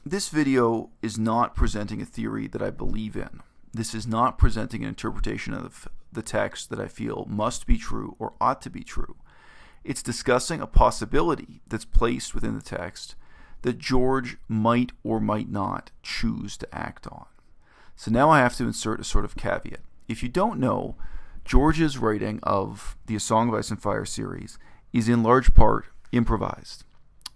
this video is not presenting a theory that I believe in. This is not presenting an interpretation of the text that I feel must be true or ought to be true. It's discussing a possibility that's placed within the text that George might or might not choose to act on. So now I have to insert a sort of caveat. If you don't know, George's writing of the A Song of Ice and Fire series is in large part improvised.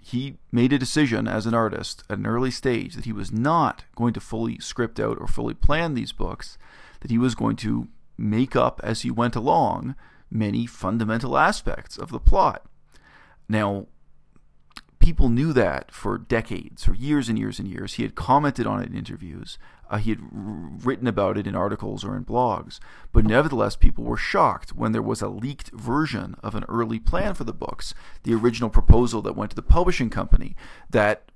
He made a decision as an artist at an early stage that he was not going to fully script out or fully plan these books, that he was going to make up as he went along many fundamental aspects of the plot. Now, people knew that for decades, or years and years and years. He had commented on it in interviews. He had written about it in articles or in blogs. But nevertheless, people were shocked when there was a leaked version of an early plan for the books, the original proposal that went to the publishing company, that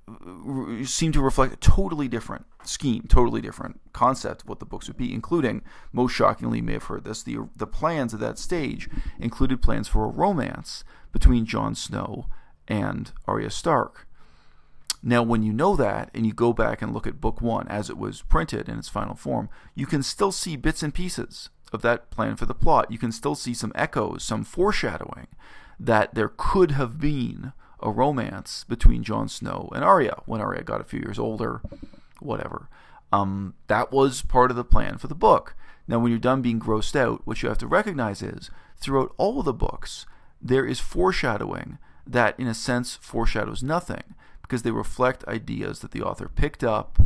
seemed to reflect a totally different scheme, totally different concept of what the books would be, including, most shockingly, you may have heard this, the plans at that stage included plans for a romance between Jon Snow and Arya Stark. Now, when you know that, and you go back and look at Book 1 as it was printed in its final form, you can still see bits and pieces of that plan for the plot. You can still see some echoes, some foreshadowing that there could have been a romance between Jon Snow and Arya when Arya got a few years older, whatever. That was part of the plan for the book. Now, when you're done being grossed out, what you have to recognize is, throughout all of the books, there is foreshadowing that, in a sense, foreshadows nothing, because they reflect ideas that the author picked up,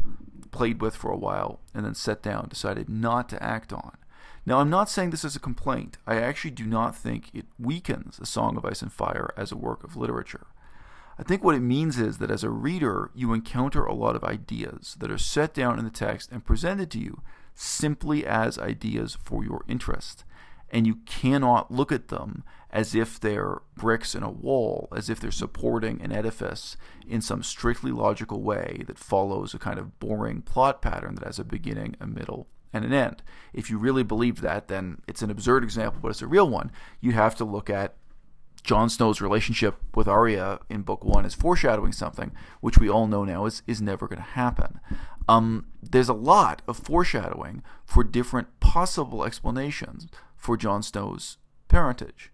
played with for a while, and then set down, decided not to act on. Now, I'm not saying this as a complaint. I actually do not think it weakens A Song of Ice and Fire as a work of literature. I think what it means is that as a reader, you encounter a lot of ideas that are set down in the text and presented to you simply as ideas for your interest. And you cannot look at them as if they're bricks in a wall, as if they're supporting an edifice in some strictly logical way that follows a kind of boring plot pattern that has a beginning, a middle, and an end. If you really believe that, then it's an absurd example, but it's a real one. You have to look at Jon Snow's relationship with Arya in Book 1 as foreshadowing something, which we all know now is never going to happen. There's a lot of foreshadowing for different possible explanations for Jon Snow's parentage.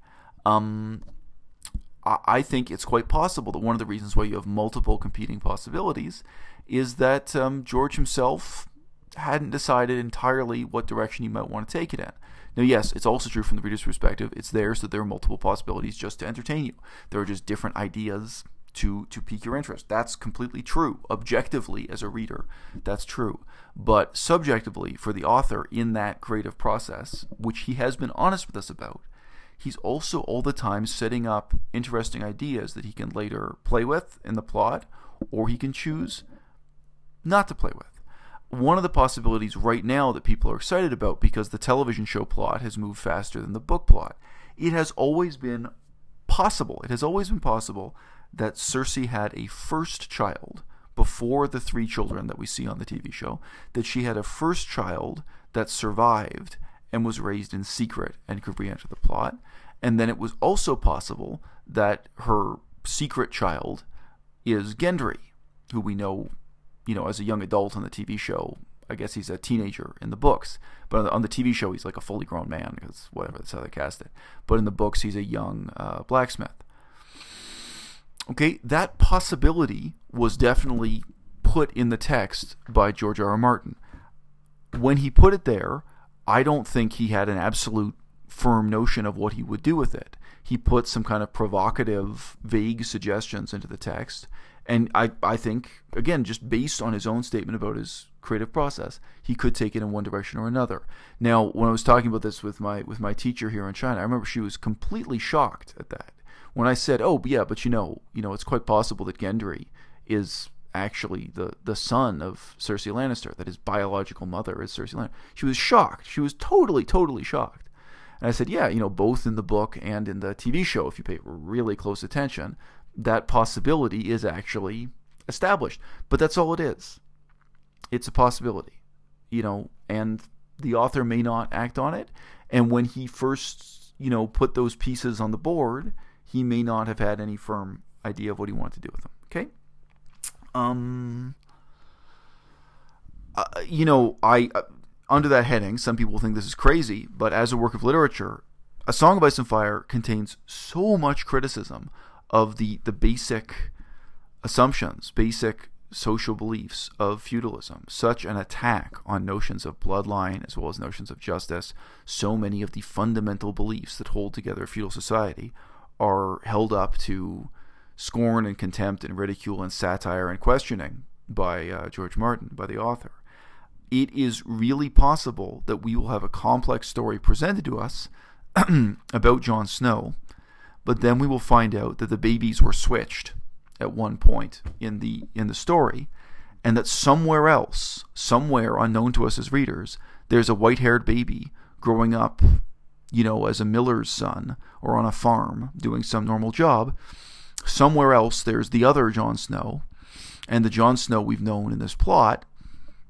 I think it's quite possible that one of the reasons why you have multiple competing possibilities is that George himself hadn't decided entirely what direction he might want to take it in. Now, yes, it's also true from the reader's perspective. It's there so there are multiple possibilities just to entertain you. There are just different ideas to pique your interest. That's completely true. Objectively, as a reader, that's true. But subjectively, for the author in that creative process, which he has been honest with us about, he's also all the time setting up interesting ideas that he can later play with in the plot, or he can choose not to play with. One of the possibilities right now that people are excited about, because the television show plot has moved faster than the book plot, it has always been possible that Cersei had a first child before the 3 children that we see on the TV show, that she had a first child that survived and was raised in secret and could re-enter the plot. And then it was also possible that her secret child is Gendry, who we know, as a young adult on the TV show. I guess he's a teenager in the books. But on the TV show, he's like a fully grown man, because whatever, that's how they cast it. But in the books, he's a young blacksmith. Okay, that possibility was definitely put in the text by George R.R. Martin. When he put it there, I don't think he had an absolute firm notion of what he would do with it. He put some kind of provocative, vague suggestions into the text, and I think, again, just based on his own statement about his creative process, he could take it in one direction or another. Now, when I was talking about this with my teacher here in China, I remember she was completely shocked at that. When I said, "Oh, yeah, but it's quite possible that Gendry is actually the son of Cersei Lannister, that his biological mother is Cersei Lannister," she was shocked. She was totally, totally shocked. And I said, yeah, both in the book and in the TV show, if you pay really close attention, that possibility is actually established. But that's all it is. It's a possibility, and the author may not act on it. And when he first, put those pieces on the board, he may not have had any firm idea of what he wanted to do with them. Okay? I under that heading, some people think this is crazy, but as a work of literature, A Song of Ice and Fire contains so much criticism of the basic assumptions, basic social beliefs of feudalism, such an attack on notions of bloodline as well as notions of justice. So many of the fundamental beliefs that hold together a feudal society are held up to scorn and contempt and ridicule and satire and questioning by George Martin, by the author. It is really possible that we will have a complex story presented to us about Jon Snow, but then we will find out that the babies were switched at one point in the story, and that somewhere else, somewhere unknown to us as readers, there's a white-haired baby growing up, as a miller's son or on a farm doing some normal job. Somewhere else there's the other Jon Snow, and the Jon Snow we've known in this plot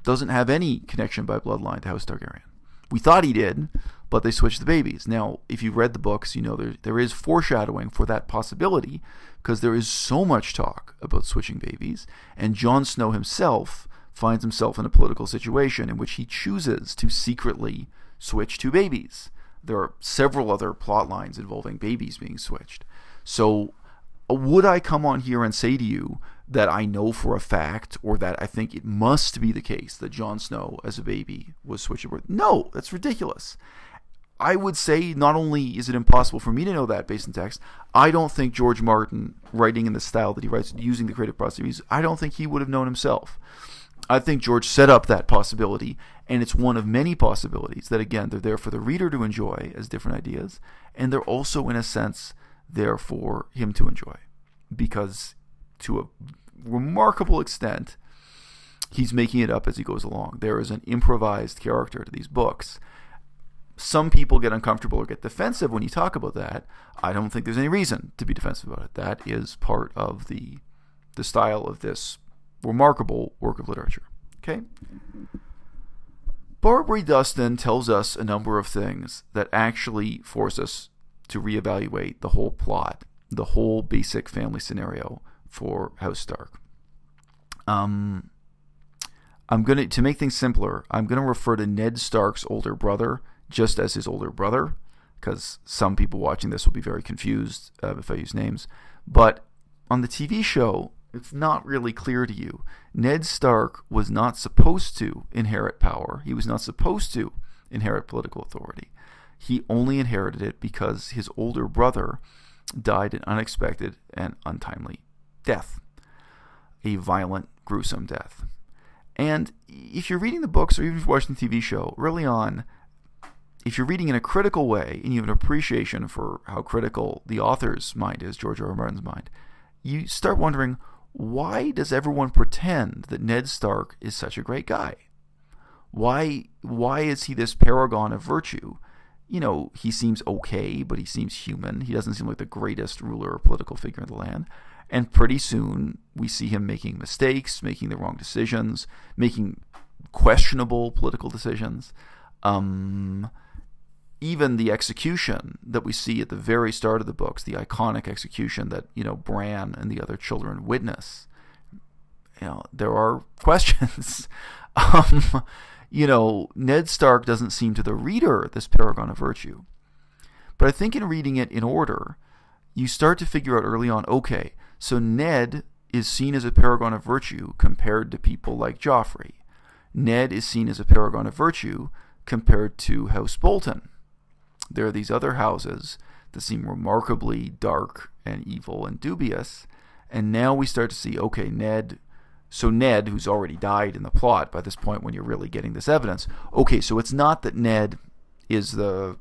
doesn't have any connection by bloodline to House Targaryen. We thought he did, but they switched the babies. Now, if you've read the books, there is foreshadowing for that possibility, because there is so much talk about switching babies, and Jon Snow himself finds himself in a political situation in which he chooses to secretly switch two babies. There are several other plot lines involving babies being switched. So would I come on here and say to you that I know for a fact, or that I think it must be the case, that Jon Snow as a baby was switched? No, that's ridiculous. I would say not only is it impossible for me to know that based on text, I don't think George Martin, writing in the style that he writes, using the creative process, I don't think he would have known himself. I think George set up that possibility, and it's one of many possibilities that, again, they're there for the reader to enjoy as different ideas, and they're also, in a sense, there for him to enjoy, because to a remarkable extent, he's making it up as he goes along. There is an improvised character to these books. Some people get uncomfortable or get defensive when you talk about that. I don't think there's any reason to be defensive about it. That is part of the style of this remarkable work of literature. Okay? Barbrey Dustin tells us a number of things that actually force us to reevaluate the whole plot, the whole basic family scenario for House Stark. I'm going to make things simpler, I'm going to refer to Ned Stark's older brother just as his older brother, because some people watching this will be very confused if I use names. But on the TV show, it's not really clear to you. Ned Stark was not supposed to inherit power. He was not supposed to inherit political authority. He only inherited it because his older brother died an unexpected and untimely death. A violent, gruesome death. And if you're reading the books or even if you're watching the TV show, early on, if you're reading in a critical way and you have an appreciation for how critical the author's mind is, George R.R. Martin's mind, you start wondering, why does everyone pretend that Ned Stark is such a great guy? Why is he this paragon of virtue? He seems okay, but he seems human. He doesn't seem like the greatest ruler or political figure in the land. And pretty soon, we see him making mistakes, making the wrong decisions, making questionable political decisions. Even the execution that we see at the very start of the books, the iconic execution that, Bran and the other children witness, there are questions. Ned Stark doesn't seem to the reader this paragon of virtue. But I think in reading it in order, you start to figure out early on, okay, so Ned is seen as a paragon of virtue compared to people like Joffrey. Ned is seen as a paragon of virtue compared to House Bolton. There are these other houses that seem remarkably dark and evil and dubious, and now we start to see, okay, Ned, who's already died in the plot by this point when you're really getting this evidence, okay, so it's not that Ned is the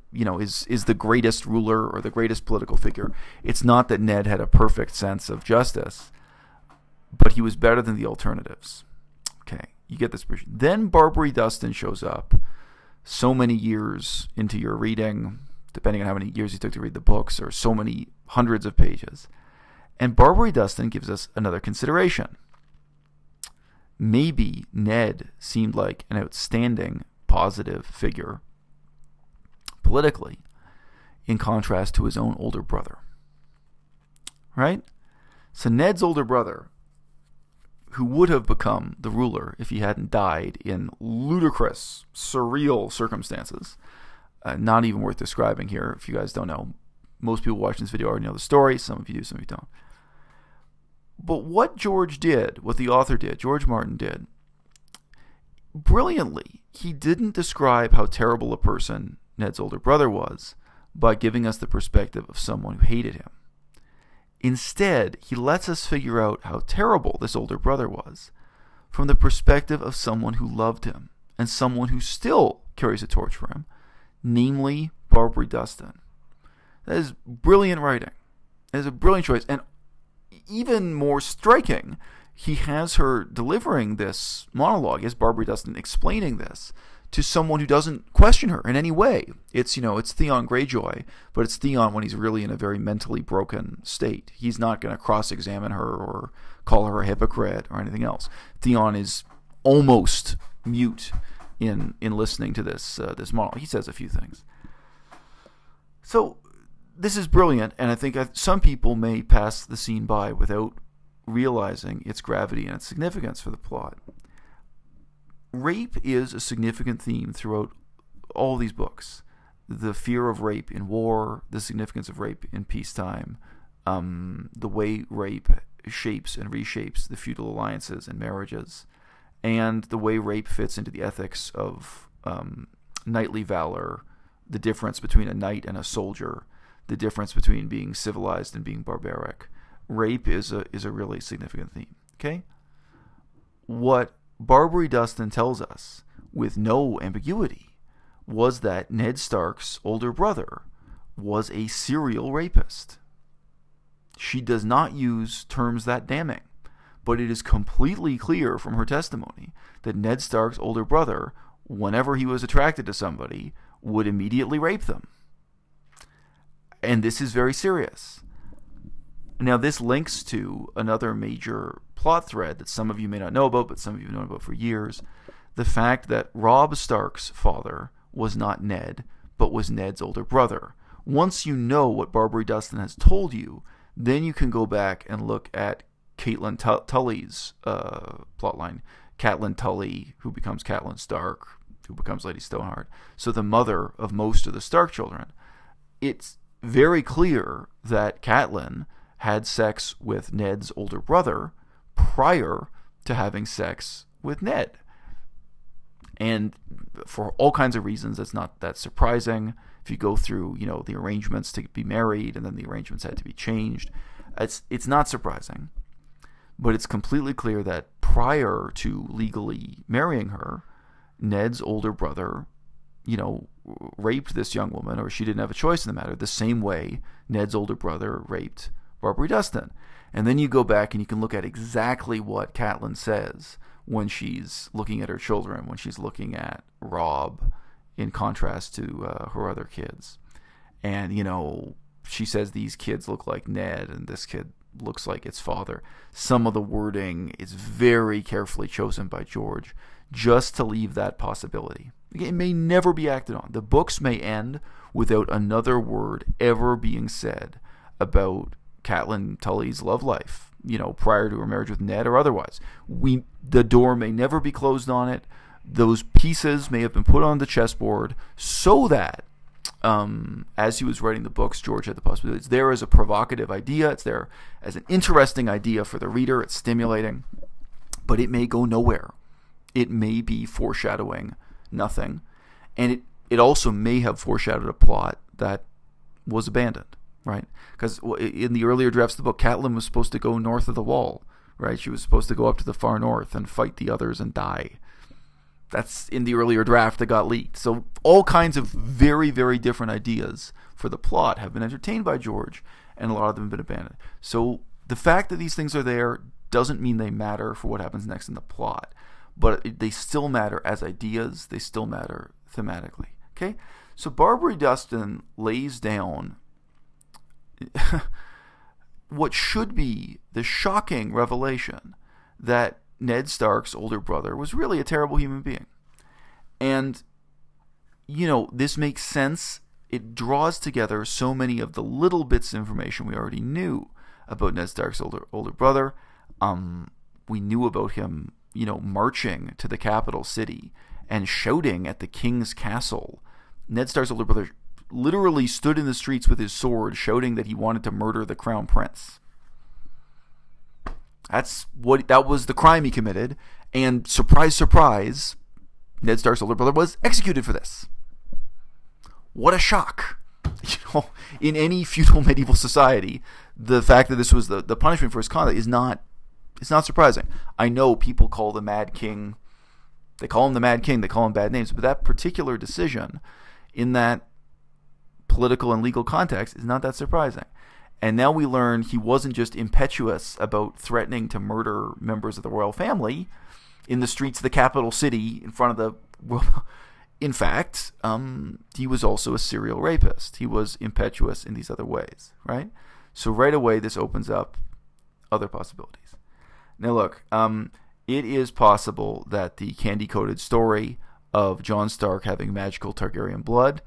greatest ruler or the greatest political figure. It's not that Ned had a perfect sense of justice, but he was better than the alternatives. Okay, you get this picture. Then Barbrey Dustin shows up so many years into your reading, depending on how many years you took to read the books, or so many hundreds of pages. And Barbrey Dustin gives us another consideration. Maybe Ned seemed like an outstanding, positive figure politically, in contrast to his own older brother. Right? So Ned's older brother, who would have become the ruler if he hadn't died in ludicrous, surreal circumstances. Not even worth describing here if you guys don't know. Most people watching this video already know the story. Some of you do, some of you don't. But what George did, what the author did, George Martin did, brilliantly, he didn't describe how terrible a person Ned's older brother was by giving us the perspective of someone who hated him. Instead, he lets us figure out how terrible this older brother was from the perspective of someone who loved him and someone who still carries a torch for him, namely Barbrey Dustin. That is brilliant writing. That is a brilliant choice. And even more striking, he has her delivering this monologue, he has Barbrey Dustin explaining this to someone who doesn't question her in any way. It's, it's Theon Greyjoy, but it's Theon when he's really in a very mentally broken state. He's not going to cross-examine her or call her a hypocrite or anything else. Theon is almost mute in listening to this monologue. He says a few things. So this is brilliant, and I think some people may pass the scene by without realizing its gravity and its significance for the plot. Rape is a significant theme throughout all these books. The fear of rape in war, the significance of rape in peacetime, the way rape shapes and reshapes the feudal alliances and marriages, and the way rape fits into the ethics of knightly valor, the difference between a knight and a soldier, the difference between being civilized and being barbaric. Rape is a really significant theme. Okay? What Barbrey Dustin tells us, with no ambiguity, was that Ned Stark's older brother was a serial rapist. She does not use terms that damning, but it is completely clear from her testimony that Ned Stark's older brother, whenever he was attracted to somebody, would immediately rape them. And this is very serious. Now, this links to another major plot thread that some of you may not know about, but some of you have known about for years. The fact that Robb Stark's father was not Ned, but was Ned's older brother. Once you know what Barbrey Dustin has told you, then you can go back and look at Catelyn Tully's plotline. Catelyn Tully, who becomes Catelyn Stark, who becomes Lady Stoneheart. So the mother of most of the Stark children. It's very clear that Catelyn had sex with Ned's older brother prior to having sex with Ned. And for all kinds of reasons, it's not that surprising. If you go through, the arrangements to be married and then the arrangements had to be changed, it's not surprising. But it's completely clear that prior to legally marrying her, Ned's older brother, raped this young woman, or she didn't have a choice in the matter, the same way Ned's older brother raped Barbrey Dustin. And then you go back and you can look at exactly what Catelyn says when she's looking at her children, when she's looking at Robb in contrast to her other kids. And, she says these kids look like Ned and this kid looks like its father. Some of the wording is very carefully chosen by George just to leave that possibility. It may never be acted on. The books may end without another word ever being said about Catelyn Tully's love life, prior to her marriage with Ned or otherwise. The door may never be closed on it. Those pieces may have been put on the chessboard so that, as he was writing the books, George had the possibility. It's there as a provocative idea. It's there as an interesting idea for the reader. It's stimulating. But it may go nowhere. It may be foreshadowing nothing. And it also may have foreshadowed a plot that was abandoned. Right? Because in the earlier drafts of the book, Catelyn was supposed to go north of the wall. Right? She was supposed to go up to the far north and fight the others and die. That's in the earlier draft that got leaked. So all kinds of very, very different ideas for the plot have been entertained by George, and a lot of them have been abandoned. So the fact that these things are there doesn't mean they matter for what happens next in the plot. But they still matter as ideas. They still matter thematically. Okay? So Barbrey Dustin lays down what should be the shocking revelation that Ned Stark's older brother was really a terrible human being. And, this makes sense. It draws together so many of the little bits of information we already knew about Ned Stark's older brother. we knew about him, marching to the capital city and shouting at the king's castle. Ned Stark's older brother literally stood in the streets with his sword shouting that he wanted to murder the crown prince. That was the crime he committed, and surprise, surprise, Ned Stark's older brother was executed for this. What a shock. In any feudal medieval society, the fact that this was the punishment for his conduct is not surprising. I know people call the Mad King, they call him the Mad King, they call him bad names, but that particular decision in that political and legal context is not that surprising. And now we learn he wasn't just impetuous about threatening to murder members of the royal family in the streets of the capital city in front of the world. In fact, he was also a serial rapist. He was impetuous in these other ways, right? So right away, this opens up other possibilities. Now look, it is possible that the candy-coated story of Jon Stark having magical Targaryen blood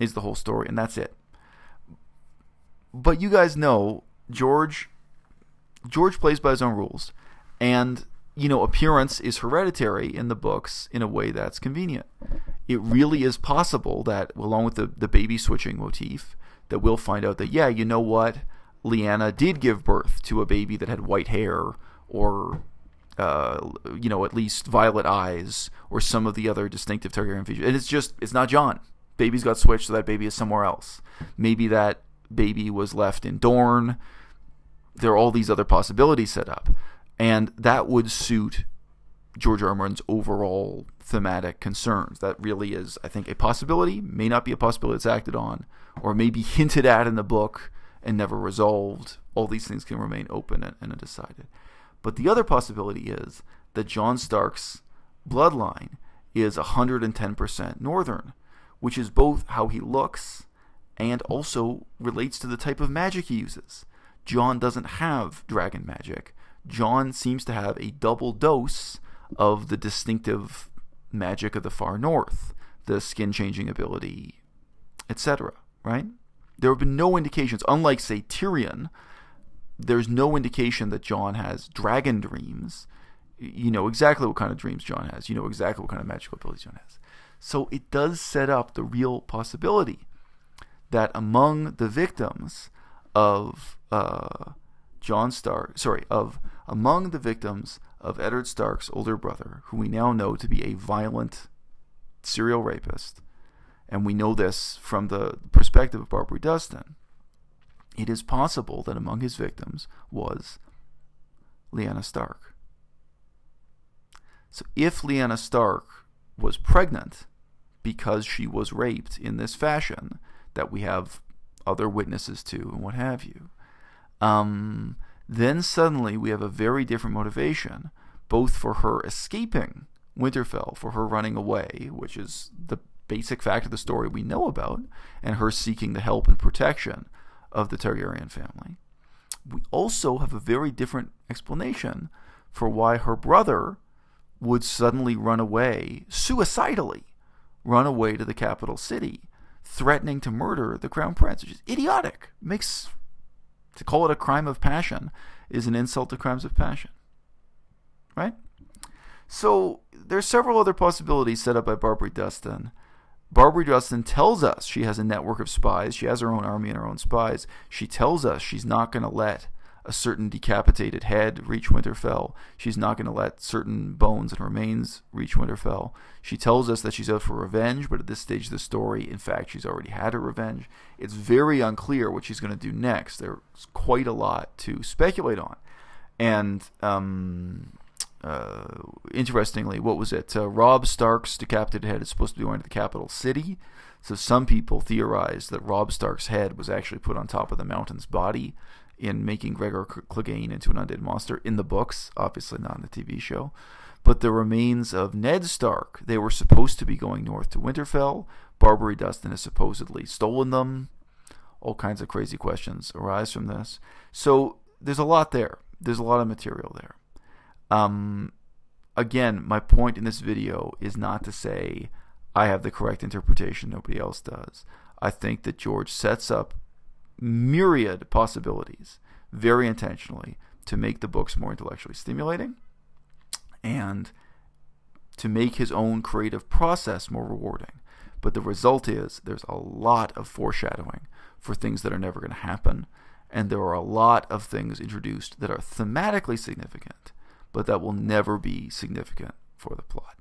is the whole story, and that's it. But you guys know George plays by his own rules, and appearance is hereditary in the books in a way that's convenient. It really is possible that, along with the baby switching motif, that we'll find out that, yeah, you know what, Lyanna did give birth to a baby that had white hair, or at least violet eyes, or some of the other distinctive Targaryen features. And it's not Jon. Baby's got switched, so that baby is somewhere else. Maybe that baby was left in Dorne. There are all these other possibilities set up. And that would suit George R.R. Martin's overall thematic concerns. That really is, I think, a possibility. May not be a possibility that's acted on, or may be hinted at in the book and never resolved. All these things can remain open and undecided. But the other possibility is that Jon Stark's bloodline is 110% Northern, which is both how he looks and also relates to the type of magic he uses. Jon doesn't have dragon magic. Jon seems to have a double dose of the distinctive magic of the far north, the skin-changing ability, etc., right? There have been no indications, unlike, say, Tyrion, there's no indication that Jon has dragon dreams. You know exactly what kind of dreams Jon has. You know exactly what kind of magical abilities Jon has. So it does set up the real possibility that among the victims of among the victims of Eddard Stark's older brother, who we now know to be a violent serial rapist, and we know this from the perspective of Barbrey Dustin, it is possible that among his victims was Lyanna Stark. So if Lyanna Stark was pregnant because she was raped in this fashion that we have other witnesses to and what have you, then suddenly we have a very different motivation, both for her escaping Winterfell, for her running away, which is the basic fact of the story we know about, and her seeking the help and protection of the Targaryen family. We also have a very different explanation for why her brother would suddenly run away, suicidally run away to the capital city, threatening to murder the crown prince, which is idiotic. To call it a crime of passion is an insult to crimes of passion, right? So there's several other possibilities set up by Barbrey Dustin. Barbrey Dustin tells us she has a network of spies. She has her own army and her own spies. She tells us she's not going to let a certain decapitated head reach Winterfell. She's not going to let certain bones and remains reach Winterfell. She tells us that she's out for revenge, but at this stage of the story, in fact, she's already had her revenge. It's very unclear what she's going to do next. There's quite a lot to speculate on. And interestingly, what was it? Robb Stark's decapitated head is supposed to be going to the capital city. So some people theorized that Robb Stark's head was actually put on top of the Mountain's body in making Gregor Clegane into an undead monster in the books, obviously not in the TV show. But the remains of Ned Stark, they were supposed to be going north to Winterfell. Barbrey Dustin has supposedly stolen them. All kinds of crazy questions arise from this. So there's a lot there. There's a lot of material there. Again, my point in this video is not to say I have the correct interpretation, nobody else does. I think that George sets up myriad possibilities very intentionally to make the books more intellectually stimulating, and to make his own creative process more rewarding. But the result is there's a lot of foreshadowing for things that are never going to happen, and there are a lot of things introduced that are thematically significant, but that will never be significant for the plot.